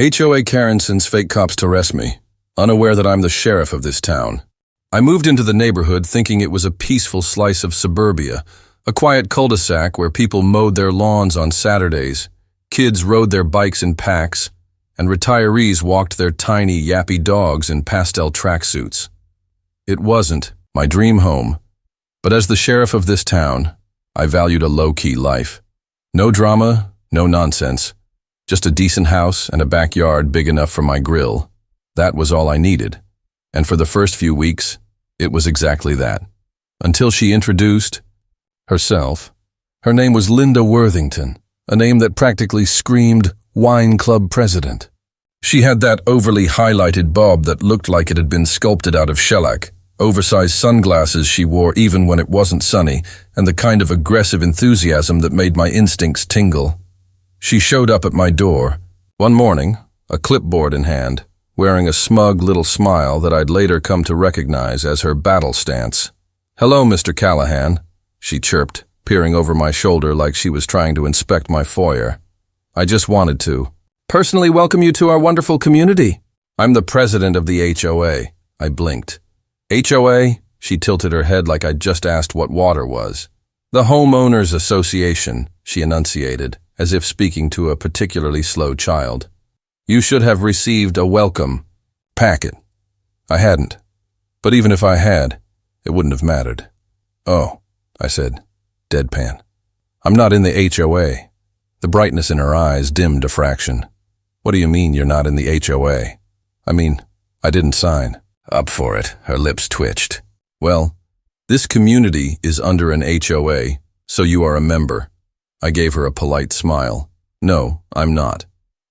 HOA Karen sends fake cops to arrest me, unaware that I'm the sheriff of this town. I moved into the neighborhood thinking it was a peaceful slice of suburbia, a quiet cul-de-sac where people mowed their lawns on Saturdays, kids rode their bikes in packs, and retirees walked their tiny, yappy dogs in pastel tracksuits. It wasn't my dream home, but as the sheriff of this town, I valued a low-key life. No drama, no nonsense, just a decent house and a backyard big enough for my grill. That was all I needed. And for the first few weeks, it was exactly that. Until she introduced herself. Her name was Linda Worthington, a name that practically screamed wine club president. She had that overly highlighted bob that looked like it had been sculpted out of shellac, oversized sunglasses she wore even when it wasn't sunny, and the kind of aggressive enthusiasm that made my instincts tingle. She showed up at my door, one morning, a clipboard in hand, wearing a smug little smile that I'd later come to recognize as her battle stance. "Hello, Mr. Callahan," she chirped, peering over my shoulder like she was trying to inspect my foyer. "I just wanted to personally welcome you to our wonderful community. I'm the president of the HOA." I blinked. "HOA?" She tilted her head like I'd just asked what water was. "The Homeowners Association," she enunciated, as if speaking to a particularly slow child. "You should have received a welcome packet." I hadn't. But even if I had, it wouldn't have mattered. "Oh," I said, deadpan. "I'm not in the HOA." The brightness in her eyes dimmed a fraction. "What do you mean you're not in the HOA?" "I mean, I didn't sign up for it." Her lips twitched. "Well, this community is under an HOA, so you are a member." I gave her a polite smile. "No, I'm not."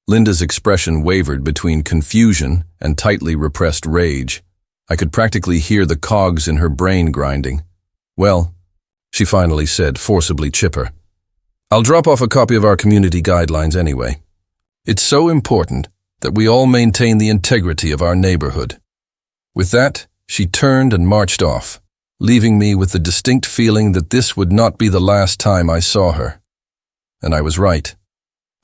Linda's expression wavered between confusion and tightly repressed rage. I could practically hear the cogs in her brain grinding. "Well," she finally said, forcibly chipper, "I'll drop off a copy of our community guidelines anyway. It's so important that we all maintain the integrity of our neighborhood." With that, she turned and marched off, leaving me with the distinct feeling that this would not be the last time I saw her. And I was right.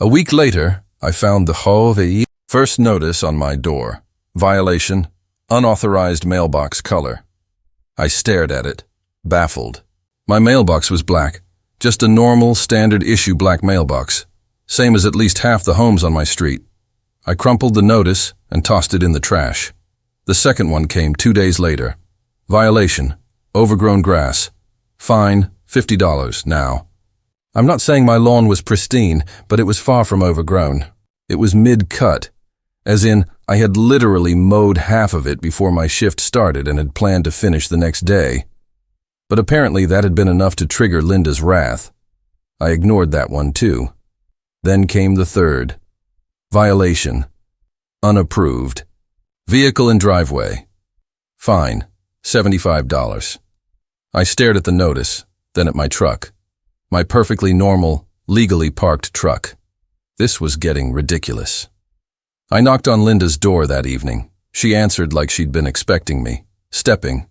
A week later, I found the HOA first notice on my door. Violation, unauthorized mailbox color. I stared at it, baffled. My mailbox was black, just a normal, standard-issue black mailbox, same as at least half the homes on my street. I crumpled the notice and tossed it in the trash. The second one came 2 days later. Violation, overgrown grass. Fine, $50 now. I'm not saying my lawn was pristine, but it was far from overgrown. It was mid-cut, as in I had literally mowed half of it before my shift started and had planned to finish the next day. But apparently that had been enough to trigger Linda's wrath. I ignored that one too. Then came the third. Violation. Unapproved. Vehicle and driveway. Fine. $75. I stared at the notice, then at my truck. My perfectly normal, legally parked truck. This was getting ridiculous. I knocked on Linda's door that evening. She answered like she'd been expecting me, stepping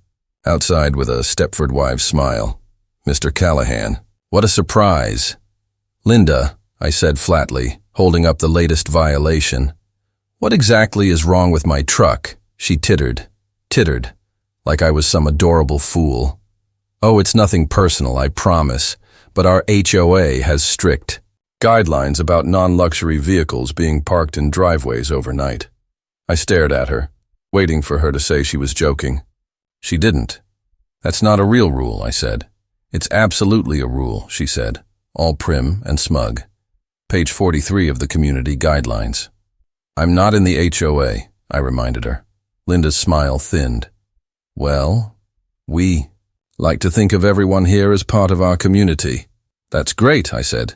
outside with a Stepford Wives smile. "Mr. Callahan, what a surprise." "Linda," I said flatly, holding up the latest violation. "What exactly is wrong with my truck?" She tittered, like I was some adorable fool. "Oh, it's nothing personal, I promise, but our HOA has strict guidelines about non-luxury vehicles being parked in driveways overnight." I stared at her, waiting for her to say she was joking. She didn't. "That's not a real rule," I said. "It's absolutely a rule," she said, all prim and smug. Page 43 of the community guidelines. "I'm not in the HOA," I reminded her. Linda's smile thinned. "Well, we like to think of everyone here as part of our community." "That's great," I said.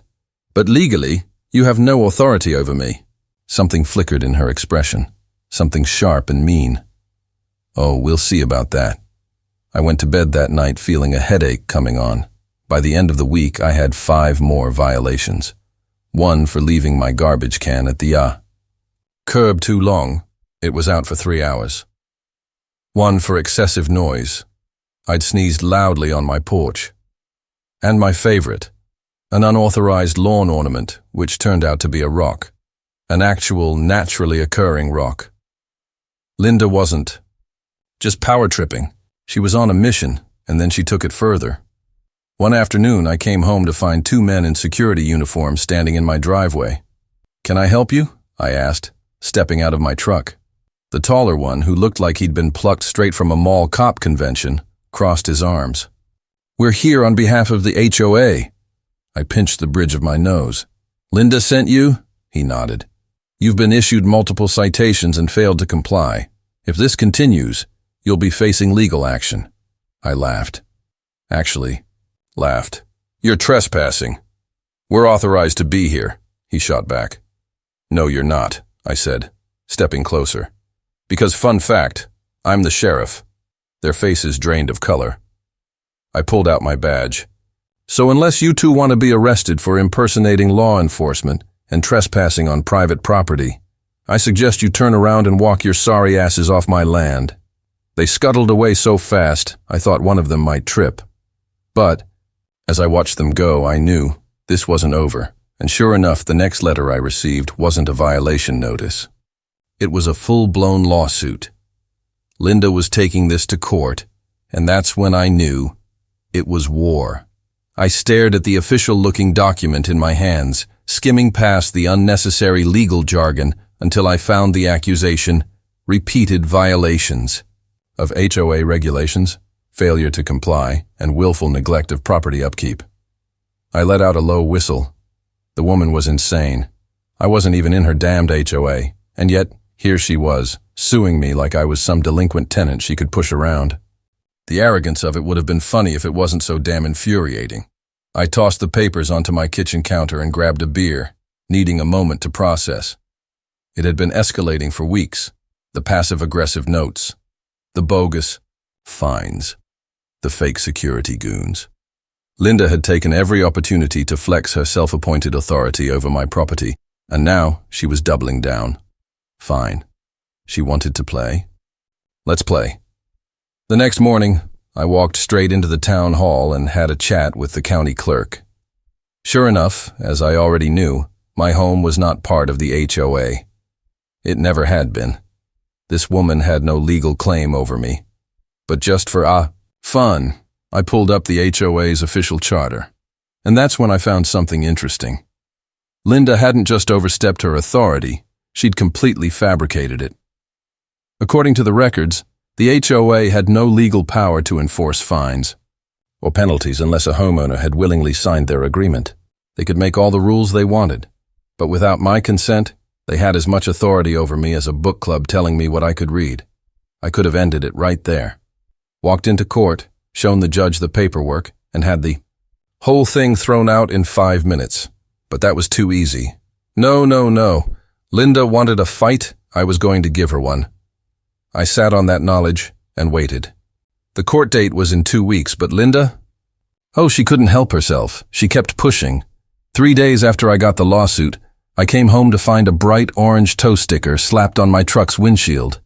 "But legally, you have no authority over me." Something flickered in her expression, something sharp and mean. "Oh, we'll see about that." I went to bed that night feeling a headache coming on. By the end of the week, I had 5 more violations. 1 for leaving my garbage can at the curb too long. It was out for 3 hours. 1 for excessive noise. I'd sneezed loudly on my porch. And my favorite, an unauthorized lawn ornament, which turned out to be a rock. An actual, naturally occurring rock. Linda wasn't just power tripping. She was on a mission, and then she took it further. One afternoon, I came home to find two men in security uniforms standing in my driveway. "Can I help you?" I asked, stepping out of my truck. The taller one, who looked like he'd been plucked straight from a mall cop convention, crossed his arms. "We're here on behalf of the HOA." I pinched the bridge of my nose. "Linda sent you?" He nodded. "You've been issued multiple citations and failed to comply. If this continues, you'll be facing legal action." I laughed. Actually, laughed. "You're trespassing. We're authorized to be here," he shot back. "No, you're not," I said, stepping closer. "Because fun fact, I'm the sheriff." Their faces drained of color. I pulled out my badge. "So unless you two want to be arrested for impersonating law enforcement and trespassing on private property, I suggest you turn around and walk your sorry asses off my land." They scuttled away so fast, I thought one of them might trip. But as I watched them go, I knew this wasn't over. And sure enough, the next letter I received wasn't a violation notice. It was a full-blown lawsuit. Linda was taking this to court, and that's when I knew it was war. I stared at the official-looking document in my hands, skimming past the unnecessary legal jargon until I found the accusation, repeated violations of HOA regulations, failure to comply, and willful neglect of property upkeep. I let out a low whistle. The woman was insane. I wasn't even in her damned HOA, and yet here she was, suing me like I was some delinquent tenant she could push around. The arrogance of it would have been funny if it wasn't so damn infuriating. I tossed the papers onto my kitchen counter and grabbed a beer, needing a moment to process. It had been escalating for weeks. The passive-aggressive notes, the bogus fines, the fake security goons. Linda had taken every opportunity to flex her self-appointed authority over my property, and now she was doubling down. Fine. She wanted to play. Let's play. The next morning, I walked straight into the town hall and had a chat with the county clerk. Sure enough, as I already knew, my home was not part of the HOA. It never had been. This woman had no legal claim over me. But just for fun, I pulled up the HOA's official charter. And that's when I found something interesting. Linda hadn't just overstepped her authority, she'd completely fabricated it. According to the records, the HOA had no legal power to enforce fines or penalties unless a homeowner had willingly signed their agreement. They could make all the rules they wanted, but without my consent, they had as much authority over me as a book club telling me what I could read. I could have ended it right there. Walked into court, shown the judge the paperwork, and had the whole thing thrown out in 5 minutes. But that was too easy. No. Linda wanted a fight, I was going to give her one. I sat on that knowledge and waited. The court date was in 2 weeks, but Linda? Oh, she couldn't help herself. She kept pushing. 3 days after I got the lawsuit, I came home to find a bright orange tow sticker slapped on my truck's windshield.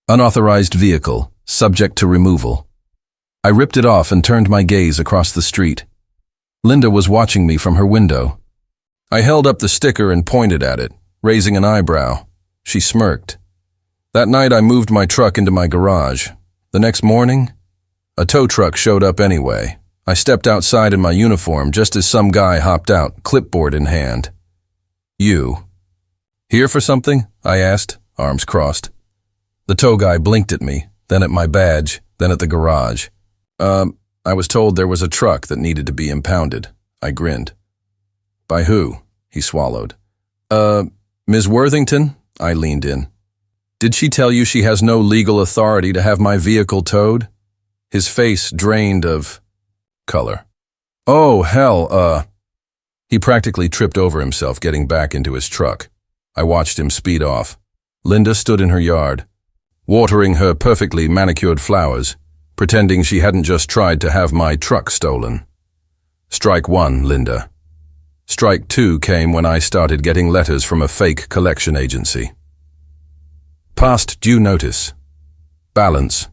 Unauthorized vehicle, subject to removal. I ripped it off and turned my gaze across the street. Linda was watching me from her window. I held up the sticker and pointed at it, raising an eyebrow. She smirked. That night I moved my truck into my garage. The next morning, a tow truck showed up anyway. I stepped outside in my uniform just as some guy hopped out, clipboard in hand. "You here for something?" I asked, arms crossed. The tow guy blinked at me, then at my badge, then at the garage. I was told there was a truck that needed to be impounded." I grinned. "By who?" He swallowed. Ms. Worthington?" I leaned in. "Did she tell you she has no legal authority to have my vehicle towed?" His face drained of color. "Oh, hell, He practically tripped over himself getting back into his truck. I watched him speed off. Linda stood in her yard, watering her perfectly manicured flowers, pretending she hadn't just tried to have my truck stolen. Strike one, Linda. Strike two came when I started getting letters from a fake collection agency. Past due notice. Balance.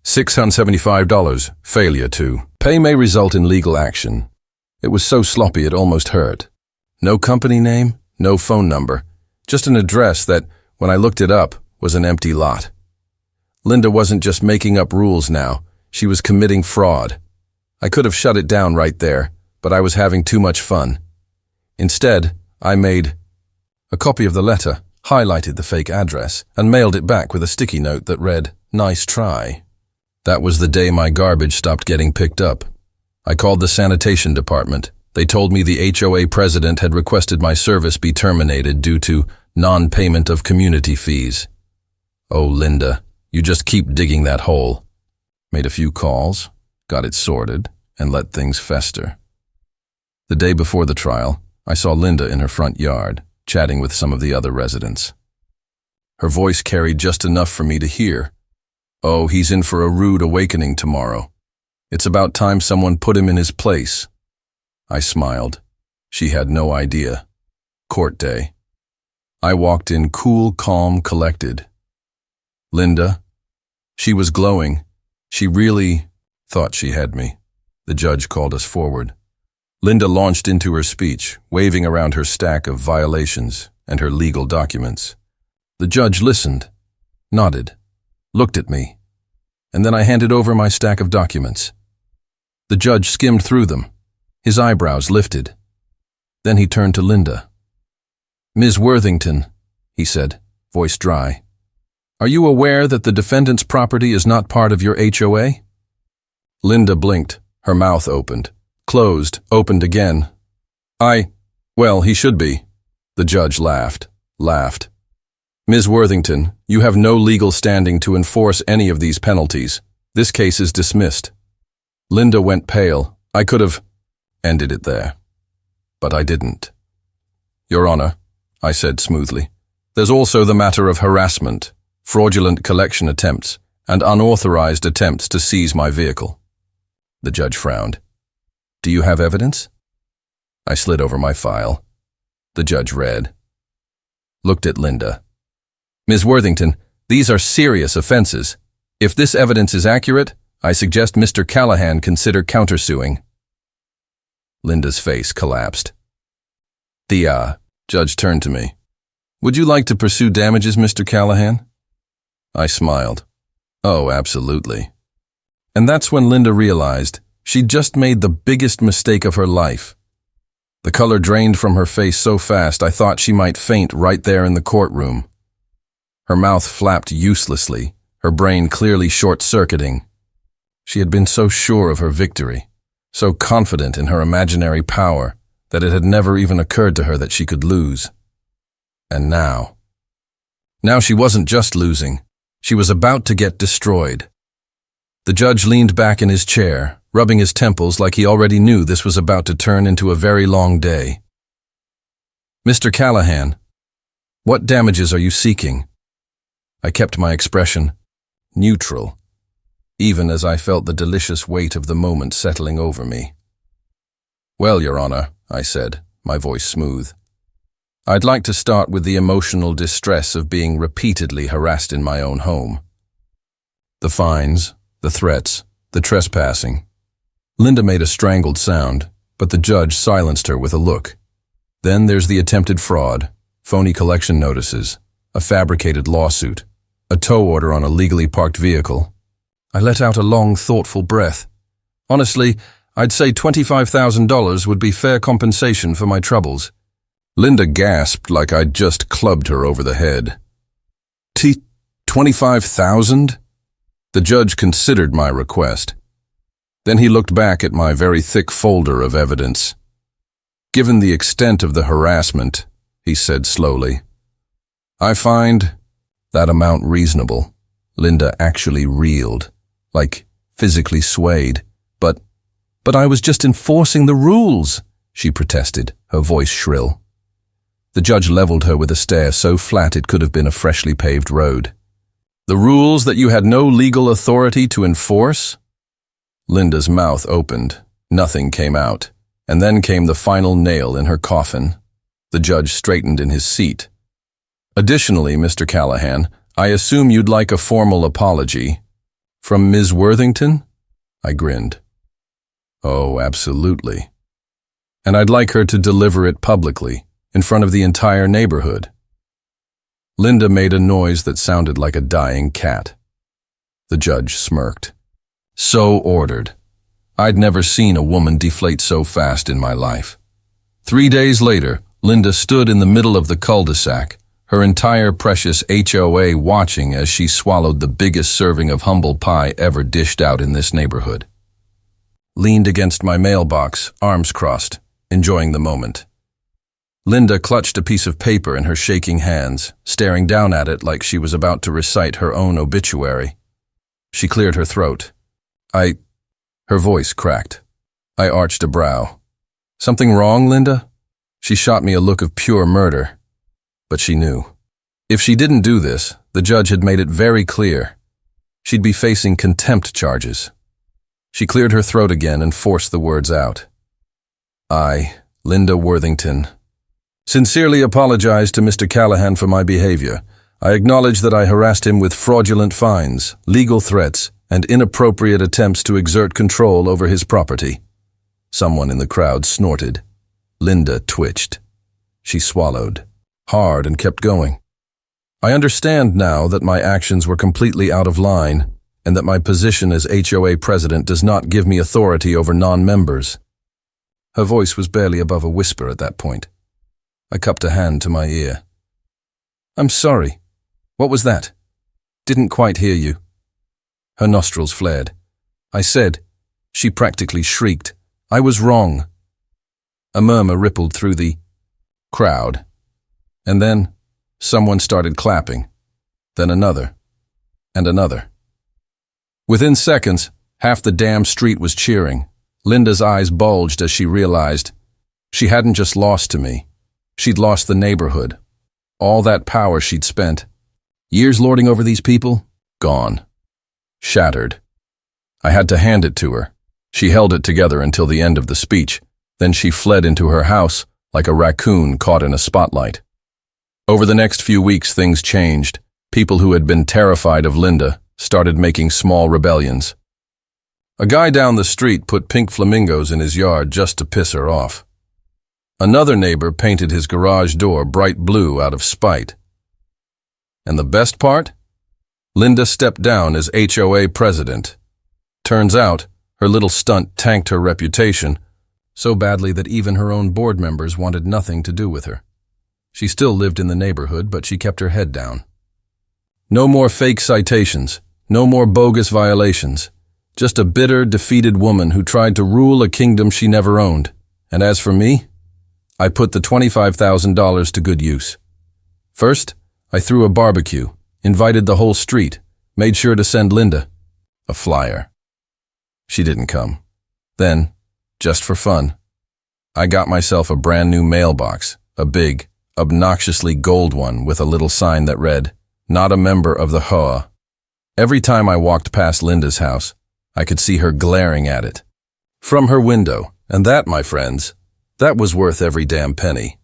$675. Failure to. Pay may result in legal action. It was so sloppy it almost hurt. No company name, no phone number, Just an address that, when I looked it up, was an empty lot. Linda wasn't just making up rules now, she was committing fraud. I could have shut it down right there, but I was having too much fun. Instead, I made a copy of the letter, highlighted the fake address, and mailed it back with a sticky note that read, "Nice try." That was the day my garbage stopped getting picked up. I called the sanitation department. They told me the HOA president had requested my service be terminated due to non-payment of community fees. Oh, Linda, you just keep digging that hole. Made a few calls, got it sorted, and let things fester. The day before the trial, I saw Linda in her front yard, chatting with some of the other residents. Her voice carried just enough for me to hear. Oh, he's in for a rude awakening tomorrow. It's about time someone put him in his place. I smiled. She had no idea. Court day. I walked in cool, calm, collected. Linda? She was glowing. She really thought she had me. The judge called us forward. Linda launched into her speech, waving around her stack of violations and her legal documents. The judge listened, nodded, looked at me, and then I handed over my stack of documents. The judge skimmed through them, his eyebrows lifted. Then he turned to Linda. "Ms. Worthington," he said, voice dry, "are you aware that the defendant's property is not part of your HOA?" Linda blinked, her mouth opened, closed, opened again. Well, he should be." The judge laughed. "Ms. Worthington, you have no legal standing to enforce any of these penalties. This case is dismissed." Linda went pale. I could have ended it there, but I didn't. "Your Honor," I said smoothly, "there's also the matter of harassment, fraudulent collection attempts, and unauthorized attempts to seize my vehicle." The judge frowned. "Do you have evidence?" I slid over my file. The judge read. Looked at Linda. "Ms. Worthington, these are serious offenses. If this evidence is accurate, I suggest Mr. Callahan consider countersuing." Linda's face collapsed. The judge turned to me. "Would you like to pursue damages, Mr. Callahan?" I smiled. "Oh, absolutely." And that's when Linda realized she'd just made the biggest mistake of her life. The color drained from her face so fast I thought she might faint right there in the courtroom. Her mouth flapped uselessly, her brain clearly short-circuiting. She had been so sure of her victory, so confident in her imaginary power, that it had never even occurred to her that she could lose. And now she wasn't just losing, she was about to get destroyed. The judge leaned back in his chair, rubbing his temples like he already knew this was about to turn into a very long day. "Mr. Callahan, what damages are you seeking?" I kept my expression neutral, even as I felt the delicious weight of the moment settling over me. "Well, Your Honor," I said, my voice smooth, "I'd like to start with the emotional distress of being repeatedly harassed in my own home. The fines, the threats, the trespassing." Linda made a strangled sound, but the judge silenced her with a look. "Then there's the attempted fraud, phony collection notices, a fabricated lawsuit, a tow order on a legally parked vehicle." I let out a long, thoughtful breath. Honestly, I'd say $25,000 would be fair compensation for my troubles. Linda gasped like I'd just clubbed her over the head. 25,000? The judge considered my request. Then he looked back at my very thick folder of evidence. "Given the extent of the harassment," he said slowly, "I find that amount reasonable." Linda actually reeled, like physically swayed. But I was just enforcing the rules," she protested, her voice shrill. The judge leveled her with a stare so flat it could have been a freshly paved road. "The rules that you had no legal authority to enforce?" Linda's mouth opened. Nothing came out. And then came the final nail in her coffin. The judge straightened in his seat. "Additionally, Mr. Callahan, I assume you'd like a formal apology." "From Ms. Worthington?" I grinned. "Oh, absolutely. And I'd like her to deliver it publicly, in front of the entire neighborhood." Linda made a noise that sounded like a dying cat. The judge smirked. So ordered. I'd never seen a woman deflate so fast in my life. 3 days later, Linda stood in the middle of the cul-de-sac, her entire precious HOA watching as she swallowed the biggest serving of humble pie ever dished out in this neighborhood. Leaned against my mailbox, arms crossed, enjoying the moment. Linda clutched a piece of paper in her shaking hands, staring down at it like she was about to recite her own obituary. She cleared her throat. Her voice cracked. I arched a brow. Something wrong, Linda? She shot me a look of pure murder. But she knew. If she didn't do this, the judge had made it very clear. She'd be facing contempt charges. She cleared her throat again and forced the words out. I, Linda Worthington, sincerely apologize to Mr. Callahan for my behavior. I acknowledge that I harassed him with fraudulent fines, legal threats, and inappropriate attempts to exert control over his property. Someone in the crowd snorted. Linda twitched. She swallowed hard and kept going. I understand now that my actions were completely out of line and that my position as HOA president does not give me authority over non-members. Her voice was barely above a whisper at that point. I cupped a hand to my ear. I'm sorry. What was that? Didn't quite hear you. Her nostrils flared. I said, she practically shrieked, I was wrong. A murmur rippled through the crowd. And then someone started clapping. Then another. And another. Within seconds, half the damn street was cheering. Linda's eyes bulged as she realized she hadn't just lost to me. She'd lost the neighborhood. All that power she'd spent, years lording over these people, gone. Shattered. I had to hand it to her. She held it together until the end of the speech. Then she fled into her house like a raccoon caught in a spotlight. Over the next few weeks, things changed. People who had been terrified of Linda started making small rebellions. A guy down the street put pink flamingos in his yard just to piss her off. Another neighbor painted his garage door bright blue out of spite. And the best part? Linda stepped down as HOA president. Turns out, her little stunt tanked her reputation so badly that even her own board members wanted nothing to do with her. She still lived in the neighborhood, but she kept her head down. No more fake citations, no more bogus violations. Just a bitter, defeated woman who tried to rule a kingdom she never owned. And as for me, I put the $25,000 to good use. First, I threw a barbecue, invited the whole street, made sure to send Linda a flyer. She didn't come. Then, just for fun, I got myself a brand new mailbox, a big, obnoxiously gold one with a little sign that read, "Not a member of the HOA." Every time I walked past Linda's house, I could see her glaring at it from her window, and that, my friends, that was worth every damn penny.